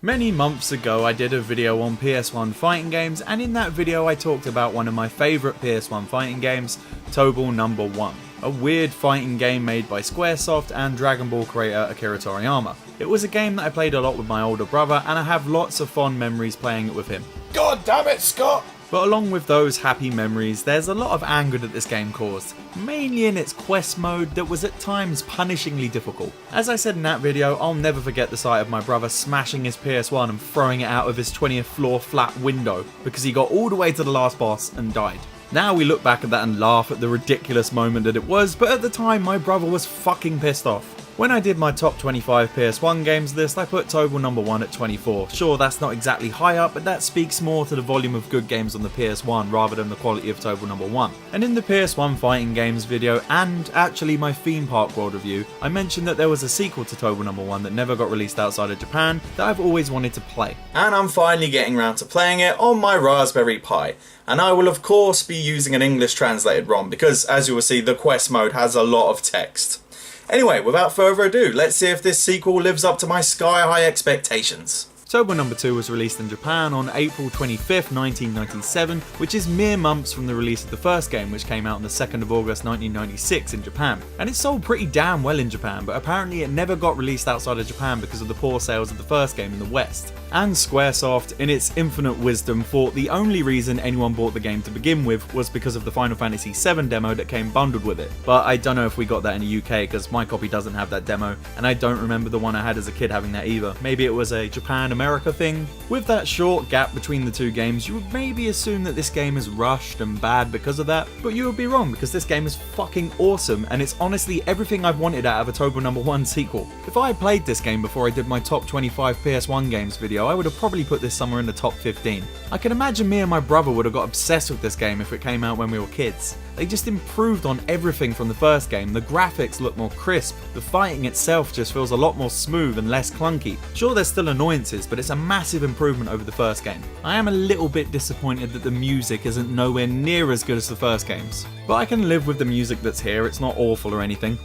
Many months ago I did a video on PS1 fighting games, and in that video I talked about one of my favourite PS1 fighting games, Tobal No. 1, a weird fighting game made by Squaresoft and Dragon Ball creator Akira Toriyama. It was a game that I played a lot with my older brother, and I have lots of fond memories playing it with him. God damn it, Scott! But along with those happy memories, there's a lot of anger that this game caused, mainly in its quest mode that was at times punishingly difficult. As I said in that video, I'll never forget the sight of my brother smashing his PS1 and throwing it out of his 20th floor flat window because he got all the way to the last boss and died. Now we look back at that and laugh at the ridiculous moment that it was, but at the time my brother was fucking pissed off. When I did my top 25 PS1 games list, I put Tobal No. 1 at 24. Sure, that's not exactly high up, but that speaks more to the volume of good games on the PS1 rather than the quality of Tobal No. 1. And in the PS1 fighting games video, and actually my theme park world review, I mentioned that there was a sequel to Tobal No. 1 that never got released outside of Japan that I've always wanted to play. And I'm finally getting around to playing it on my Raspberry Pi. And I will of course be using an English translated ROM because, as you will see, the quest mode has a lot of text. Anyway, without further ado, let's see if this sequel lives up to my sky-high expectations. Tobal No. 2 was released in Japan on April 25th, 1997, which is mere months from the release of the first game, which came out on the 2nd of August 1996 in Japan. And it sold pretty damn well in Japan, but apparently it never got released outside of Japan because of the poor sales of the first game in the West. And Squaresoft, in its infinite wisdom, thought the only reason anyone bought the game to begin with was because of the Final Fantasy VII demo that came bundled with it. But I don't know if we got that in the UK because my copy doesn't have that demo, and I don't remember the one I had as a kid having that either. Maybe it was a Japan-America thing. With that short gap between the two games, you would maybe assume that this game is rushed and bad because of that, but you would be wrong because this game is fucking awesome, and it's honestly everything I've wanted out of a Tobal No. 1 sequel. If I had played this game before I did my top 25 PS1 games video, I would have probably put this somewhere in the top 15. I can imagine me and my brother would have got obsessed with this game if it came out when we were kids. They just improved on everything from the first game. The graphics look more crisp, the fighting itself just feels a lot more smooth and less clunky. Sure, there's still annoyances, but it's a massive improvement over the first game. I am a little bit disappointed that the music isn't nowhere near as good as the first games, but I can live with the music that's here. It's not awful or anything.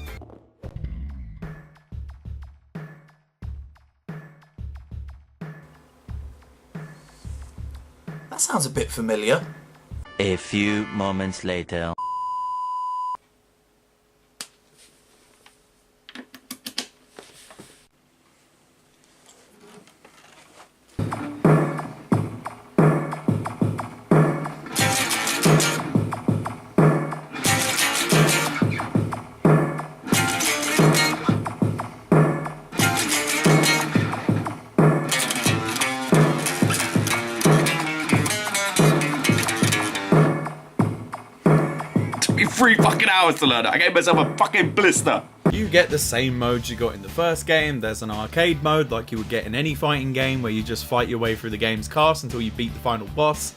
That sounds a bit familiar. A few moments later. Took me 3 fucking hours to learn it. I gave myself a fucking blister. You get the same modes you got in the first game. There's an arcade mode like you would get in any fighting game where you just fight your way through the game's cast until you beat the final boss.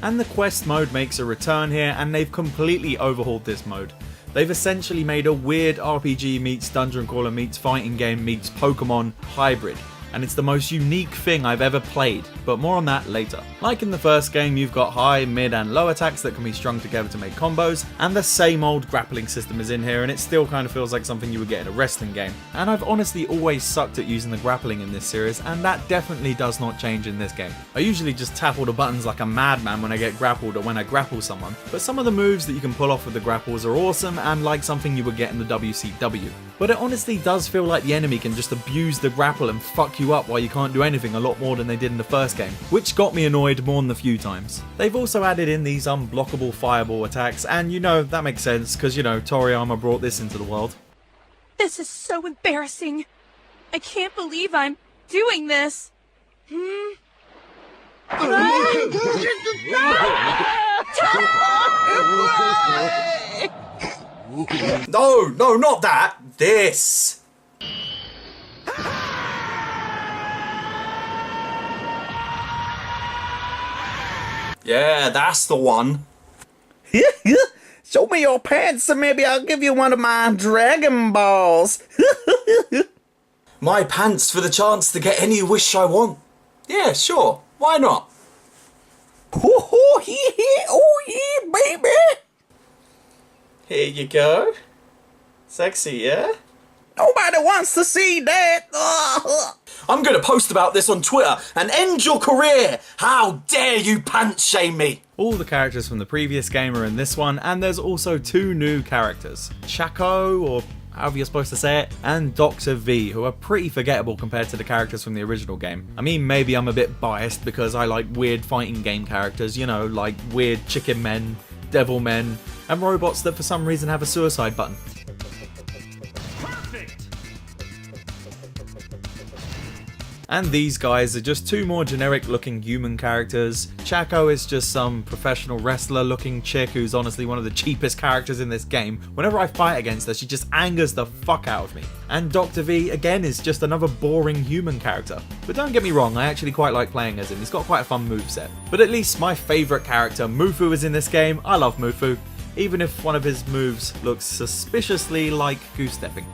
And the quest mode makes a return here, and they've completely overhauled this mode. They've essentially made a weird RPG meets dungeon crawler meets fighting game meets Pokemon hybrid. And it's the most unique thing I've ever played, but more on that later. Like in the first game, you've got high, mid and low attacks that can be strung together to make combos, and the same old grappling system is in here, and it still kind of feels like something you would get in a wrestling game. And I've honestly always sucked at using the grappling in this series, and that definitely does not change in this game. I usually just tap all the buttons like a madman when I get grappled or when I grapple someone, but some of the moves that you can pull off with the grapples are awesome and like something you would get in the WCW. But it honestly does feel like the enemy can just abuse the grapple and fuck you up while you can't do anything a lot more than they did in the first game, which got me annoyed more than a few times. They've also added in these unblockable fireball attacks, and you know, that makes sense because, you know, Toriyama brought this into the world. This is so embarrassing. I can't believe I'm doing this. No, not that! This! Yeah, that's the one. Show me your pants and maybe I'll give you one of my Dragon Balls. My pants for the chance to get any wish I want. Yeah, sure. Why not? Oh yeah, baby. Here you go. Sexy, yeah? Nobody wants to see that. I'm gonna post about this on Twitter and end your career! How dare you pants shame me! All the characters from the previous game are in this one, and there's also 2 new characters, Chaco, or however you're supposed to say it, and Dr. V, who are pretty forgettable compared to the characters from the original game. I mean, maybe I'm a bit biased because I like weird fighting game characters, you know, like weird chicken men, devil men, and robots that for some reason have a suicide button. And these guys are just 2 more generic looking human characters. Chaco is just some professional wrestler looking chick who's honestly one of the cheapest characters in this game. Whenever I fight against her, she just angers the fuck out of me. And Dr. V again is just another boring human character. But don't get me wrong, I actually quite like playing as him, he's got quite a fun moveset. But at least my favourite character, Mufu, is in this game. I love Mufu, even if one of his moves looks suspiciously like goose stepping.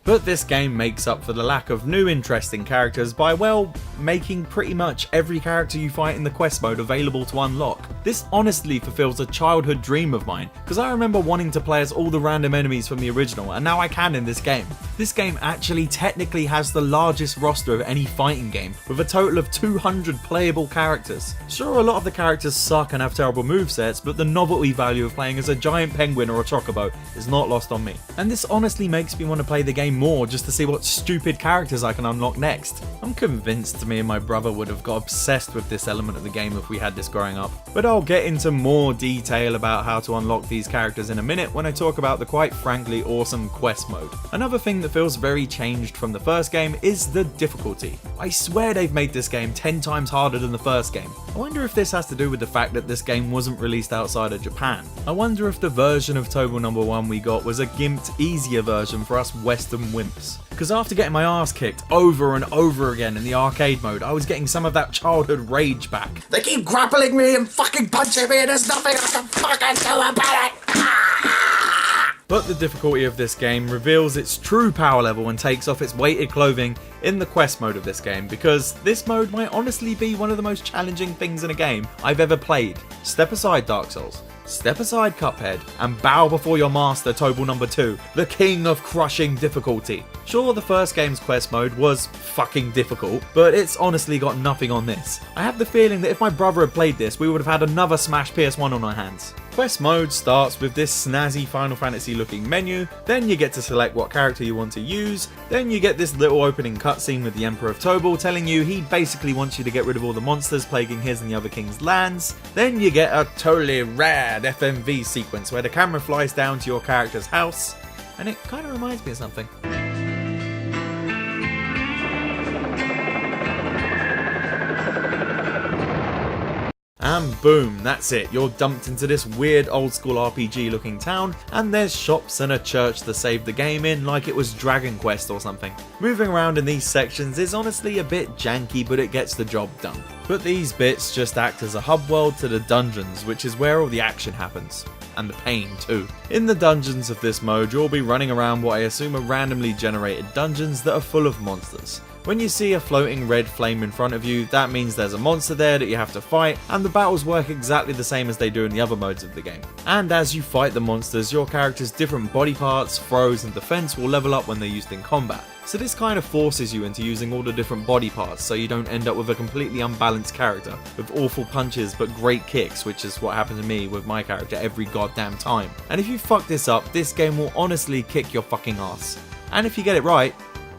But this game makes up for the lack of new interesting characters by, well, making pretty much every character you fight in the quest mode available to unlock. This honestly fulfills a childhood dream of mine, because I remember wanting to play as all the random enemies from the original, and now I can in this game. This game actually technically has the largest roster of any fighting game, with a total of 200 playable characters. Sure, a lot of the characters suck and have terrible movesets, but the novelty value of playing as a giant penguin or a chocobo is not lost on me. And this honestly makes me want to play the game more just to see what stupid characters I can unlock next. I'm convinced me and my brother would have got obsessed with this element of the game if we had this growing up. But I'll get into more detail about how to unlock these characters in a minute when I talk about the quite frankly awesome quest mode. Another thing that feels very changed from the first game is the difficulty. I swear they've made this game 10 times harder than the first game. I wonder if this has to do with the fact that this game wasn't released outside of Japan. I wonder if the version of Tobal No. 1 we got was a gimped easier version for us Western wimps. Because after getting my ass kicked over and over again in the arcade mode, I was getting some of that childhood rage back. They keep grappling me and fucking punching me and there's nothing I can fucking do about it! But the difficulty of this game reveals its true power level and takes off its weighted clothing in the quest mode of this game, because this mode might honestly be one of the most challenging things in a game I've ever played. Step aside Dark Souls, step aside Cuphead, and bow before your master Tobal No. 2, the king of crushing difficulty. Sure, the first game's quest mode was fucking difficult, but it's honestly got nothing on this. I have the feeling that if my brother had played this, we would have had another Smash PS1 on our hands. Quest mode starts with this snazzy Final Fantasy looking menu, then you get to select what character you want to use, then you get this little opening cutscene with the Emperor of Tobal telling you he basically wants you to get rid of all the monsters plaguing his and the other king's lands, then you get a totally rad FMV sequence where the camera flies down to your character's house, and it kind of reminds me of something. And boom, that's it, you're dumped into this weird old school RPG looking town, and there's shops and a church to save the game in like it was Dragon Quest or something. Moving around in these sections is honestly a bit janky, but it gets the job done. But these bits just act as a hub world to the dungeons, which is where all the action happens. And the pain too. In the dungeons of this mode, you'll be running around what I assume are randomly generated dungeons that are full of monsters. When you see a floating red flame in front of you, that means there's a monster there that you have to fight, and the battles work exactly the same as they do in the other modes of the game. And as you fight the monsters, your character's different body parts, throws and defense will level up when they're used in combat. So this kind of forces you into using all the different body parts so you don't end up with a completely unbalanced character with awful punches but great kicks, which is what happened to me with my character every goddamn time. And if you fuck this up, this game will honestly kick your fucking ass. And if you get it right,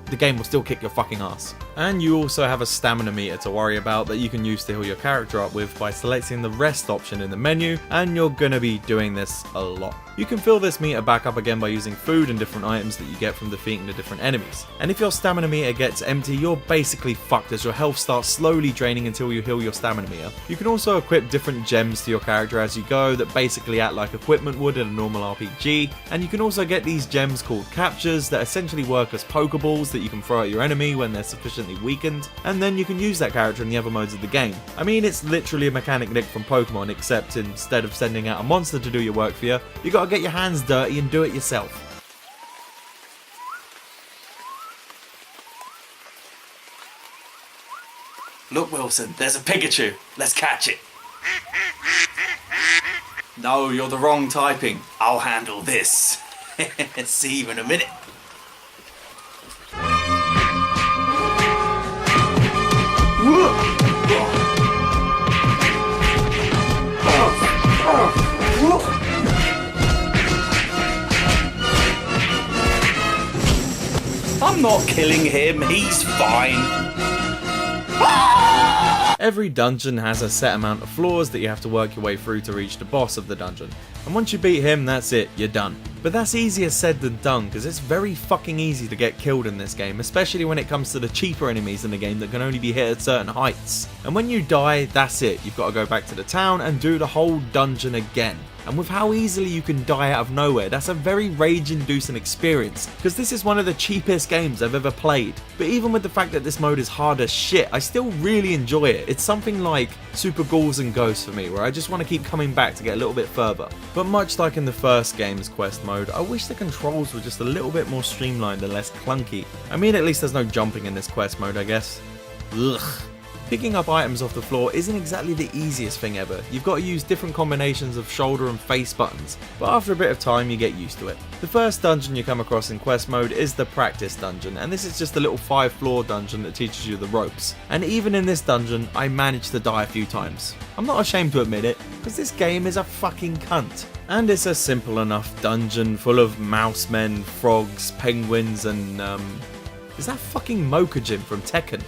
the game will still kick your fucking ass. And you also have a stamina meter to worry about that you can use to heal your character up with by selecting the rest option in the menu, and you're gonna be doing this a lot. You can fill this meter back up again by using food and different items that you get from defeating the different enemies. And if your stamina meter gets empty, you're basically fucked as your health starts slowly draining until you heal your stamina meter. You can also equip different gems to your character as you go that basically act like equipment would in a normal RPG, and you can also get these gems called captures that essentially work as pokeballs that you can throw at your enemy when they're sufficiently permanently weakened, and then you can use that character in the other modes of the game. I mean, it's literally a mechanic nick from Pokemon, except instead of sending out a monster to do your work for you, you gotta get your hands dirty and do it yourself. Look, Wilson, there's a Pikachu. Let's catch it. No, you're the wrong typing. I'll handle this. See you in a minute. I'm not killing him. He's fine. Every dungeon has a set amount of floors that you have to work your way through to reach the boss of the dungeon, and once you beat him, that's it, you're done. But that's easier said than done, because it's very fucking easy to get killed in this game, especially when it comes to the cheaper enemies in the game that can only be hit at certain heights. And when you die, that's it, you've got to go back to the town and do the whole dungeon again. And with how easily you can die out of nowhere, that's a very rage-inducing experience, because this is one of the cheapest games I've ever played. But even with the fact that this mode is hard as shit, I still really enjoy it. It's something like Super Ghouls and Ghosts for me, where I just want to keep coming back to get a little bit further. But much like in the first game's quest mode, I wish the controls were just a little bit more streamlined and less clunky. I mean, at least there's no jumping in this quest mode, I guess. Ugh. Picking up items off the floor isn't exactly the easiest thing ever. You've got to use different combinations of shoulder and face buttons, but after a bit of time you get used to it. The first dungeon you come across in quest mode is the practice dungeon, and this is just a little 5-floor dungeon that teaches you the ropes. And even in this dungeon, I managed to die a few times. I'm not ashamed to admit it, because this game is a fucking cunt. And it's a simple enough dungeon full of mouse men, frogs, penguins, and is that fucking Mokujin from Tekken?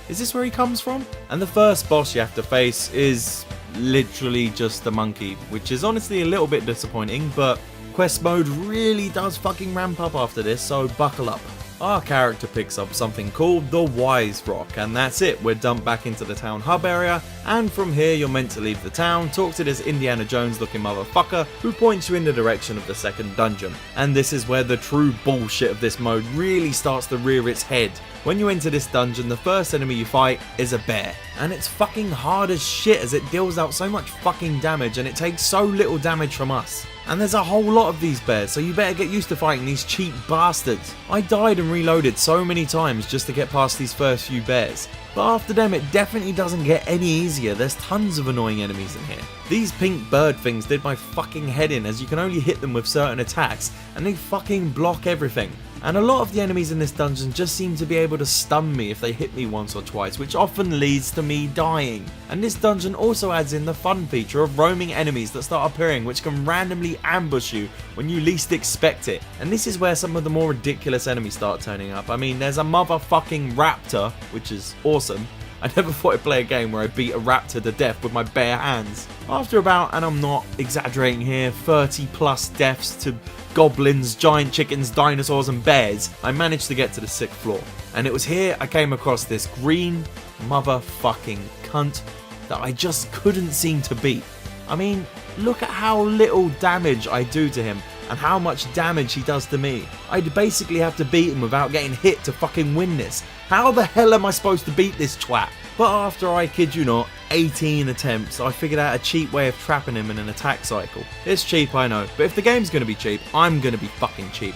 Is this where he comes from? And the first boss you have to face is literally just a monkey, which is honestly a little bit disappointing, but quest mode really does fucking ramp up after this, so buckle up. Our character picks up something called the Wise Rock, and that's it, we're dumped back into the town hub area, and from here you're meant to leave the town, talk to this Indiana Jones looking motherfucker who points you in the direction of the second dungeon. And this is where the true bullshit of this mode really starts to rear its head. When you enter this dungeon, the first enemy you fight is a bear, and it's fucking hard as shit as it deals out so much fucking damage and it takes so little damage from us. And there's a whole lot of these bears, so you better get used to fighting these cheap bastards. I died and reloaded so many times just to get past these first few bears. But after them, it definitely doesn't get any easier. There's tons of annoying enemies in here. These pink bird things did my fucking head in, as you can only hit them with certain attacks, and they fucking block everything. And a lot of the enemies in this dungeon just seem to be able to stun me if they hit me once or twice, which often leads to me dying. And this dungeon also adds in the fun feature of roaming enemies that start appearing, which can randomly ambush you when you least expect it. And this is where some of the more ridiculous enemies start turning up. I mean, there's a motherfucking raptor, which is awesome. I never thought I'd play a game where I beat a raptor to death with my bare hands. After about, and I'm not exaggerating here, 30 plus deaths to goblins, giant chickens, dinosaurs and bears, I managed to get to the 6th floor. And it was here I came across this green motherfucking cunt that I just couldn't seem to beat. I mean, look at how little damage I do to him and how much damage he does to me. I'd basically have to beat him without getting hit to fucking win this. How the hell am I supposed to beat this twat? But after, I kid you not, 18 attempts, I figured out a cheap way of trapping him in an attack cycle. It's cheap, I know, but if the game's gonna be cheap, I'm gonna be fucking cheap.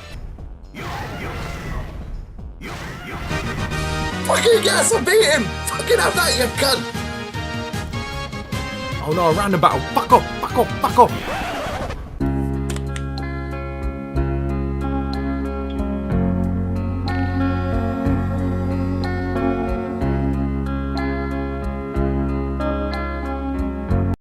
Fucking yes, I beat him! Fucking have that, you cunt! Oh no, a random battle. Fuck off, fuck off, fuck off!